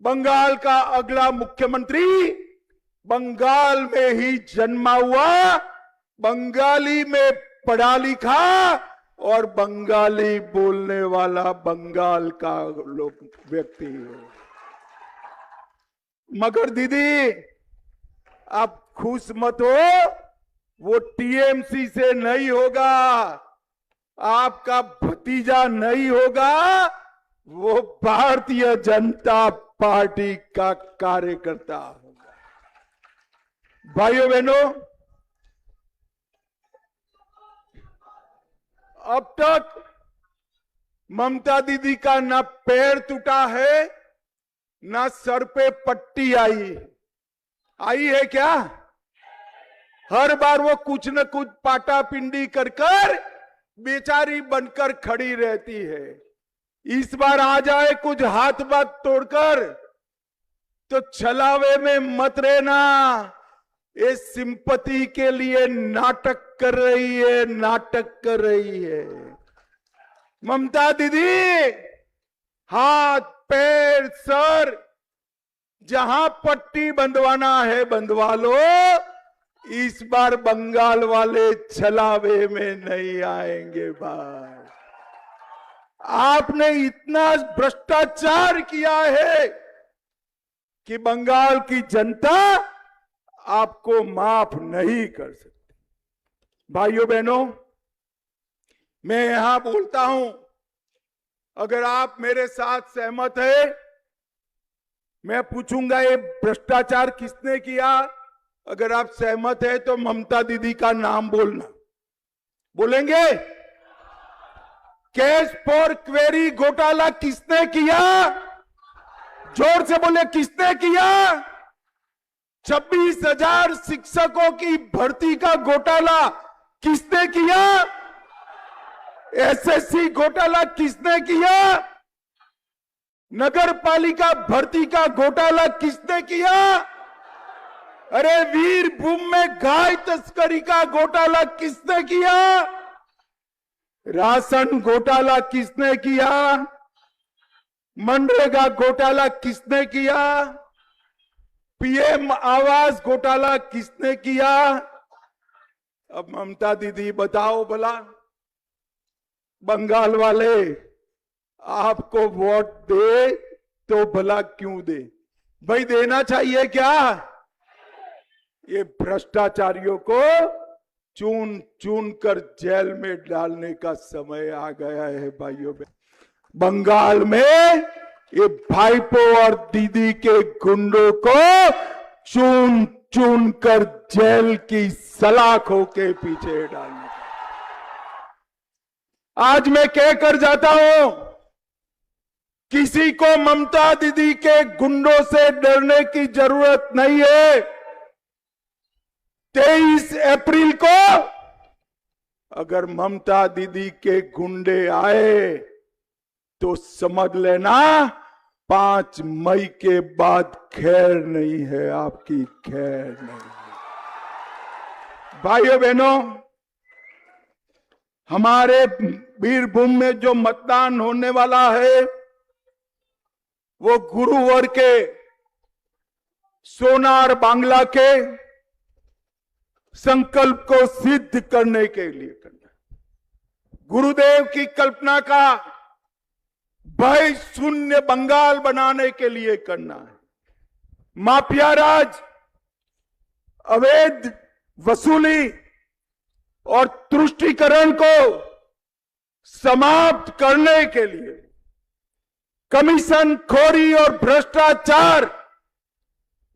बंगाल का अगला मुख्यमंत्री बंगाल में ही जन्मा हुआ, बंगाली में पढ़ा लिखा और बंगाली बोलने वाला बंगाल का व्यक्ति है। मगर दीदी आप खुश मत हो, वो टीएमसी से नहीं होगा, आपका भतीजा नहीं होगा, वो भारतीय जनता पार्टी का कार्यकर्ता होगा। भाइयों बहनों, अब तक ममता दीदी का ना पैर टूटा है, ना सर पे पट्टी आई है क्या? हर बार वो कुछ न कुछ पाटापिंडी कर बेचारी बनकर खड़ी रहती है। इस बार आ जाए कुछ हाथ बात तोड़कर तो छलावे में मत रहना, ये सिंपैथी के लिए नाटक कर रही है, नाटक कर रही है। ममता दीदी हाथ पैर सर जहां पट्टी बंधवाना है बंधवा लो, इस बार बंगाल वाले छलावे में नहीं आएंगे भाई। आपने इतना भ्रष्टाचार किया है कि बंगाल की जनता आपको माफ नहीं कर सकती। भाइयों बहनों, मैं यहां बोलता हूं, अगर आप मेरे साथ सहमत है, मैं पूछूंगा ये भ्रष्टाचार किसने किया। अगर आप सहमत है तो ममता दीदी का नाम बोलना। बोलेंगे? कैश फॉर क्वेरी घोटाला किसने किया? जोर से बोले, किसने किया? 26,000 शिक्षकों की भर्ती का घोटाला किसने किया? एसएससी घोटाला किसने किया? नगर पालिका भर्ती का घोटाला किसने किया? अरे वीरभूम में गाय तस्करी का घोटाला किसने किया? राशन घोटाला किसने किया? मनरेगा घोटाला किसने किया? पीएम आवास घोटाला किसने किया? अब ममता दीदी बताओ भला, बंगाल वाले आपको वोट दे तो भला क्यों दे? भाई देना चाहिए क्या? ये भ्रष्टाचारियों को चून चून कर जेल में डालने का समय आ गया है भाइयों। बंगाल में ये भाईपो और दीदी के गुंडों को चून चून कर जेल की सलाखों के पीछे डालने। आज मैं कह कर जाता हूं, किसी को ममता दीदी के गुंडों से डरने की जरूरत नहीं है। 23 अप्रैल को अगर ममता दीदी के गुंडे आए तो समझ लेना 5 मई के बाद खैर नहीं है, आपकी खैर नहीं है। भाइयों बहनों, हमारे वीरभूम में जो मतदान होने वाला है वो गुरुवार के सोनार बांग्ला के संकल्प को सिद्ध करने के लिए करना। गुरुदेव की कल्पना का भय शून्य बंगाल बनाने के लिए करना है। माफिया राज, अवैध वसूली और तुष्टीकरण को समाप्त करने के लिए, कमीशन खोरी और भ्रष्टाचार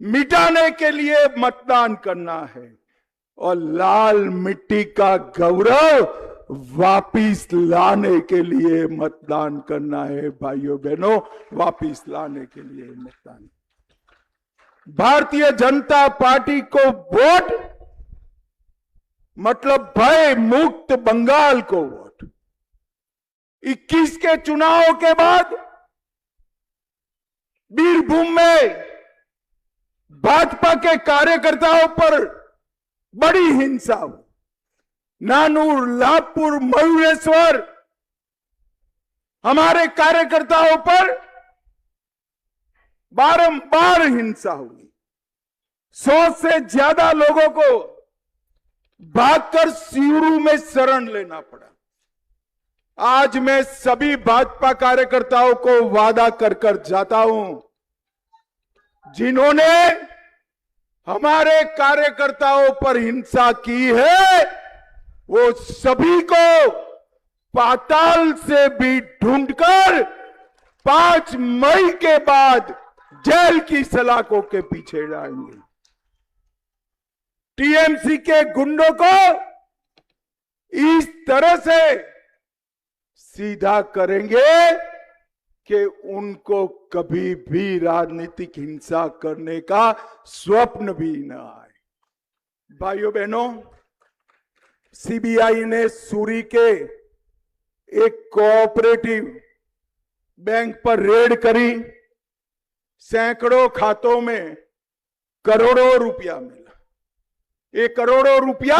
मिटाने के लिए मतदान करना है और लाल मिट्टी का गौरव वापिस लाने के लिए मतदान करना है। भाइयों बहनों, वापिस लाने के लिए मतदान। भारतीय जनता पार्टी को वोट मतलब भय मुक्त बंगाल को वोट। 21 के चुनाव के बाद वीरभूम में भाजपा के कार्यकर्ताओं पर बड़ी हिंसा हुई। नानूर, लाभपुर, मयूरेश्वर हमारे कार्यकर्ताओं पर बारंबार हिंसा हुई, 100 से ज्यादा लोगों को भागकर सियूरू में शरण लेना पड़ा। आज मैं सभी भाजपा कार्यकर्ताओं को वादा कर कर जाता हूं, जिन्होंने हमारे कार्यकर्ताओं पर हिंसा की है, वो सभी को पाताल से भी ढूंढकर 5 मई के बाद जेल की सलाखों के पीछे डालेंगे। टीएमसी के गुंडों को इस तरह से सीधा करेंगे कि उनको कभी भी राजनीतिक हिंसा करने का स्वप्न भी न आए। भाइयों बहनों, सीबीआई ने सूरी के एक कोऑपरेटिव बैंक पर रेड करी। सैकड़ों खातों में करोड़ों रुपया मिला। ये करोड़ों रुपया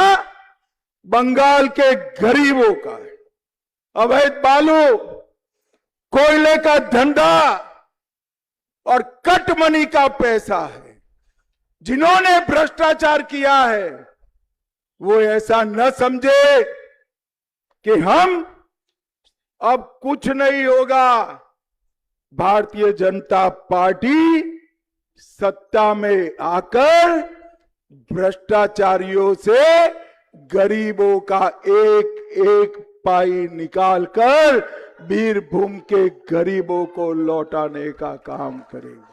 बंगाल के गरीबों का है। अवैध बालू, कोयले का धंधा और कट मनी का पैसा है। जिन्होंने भ्रष्टाचार किया है वो ऐसा न समझे कि हम अब कुछ नहीं होगा। भारतीय जनता पार्टी सत्ता में आकर भ्रष्टाचारियों से गरीबों का एक एक पाई निकालकर बीरभूम के गरीबों को लौटाने का काम करेंगे।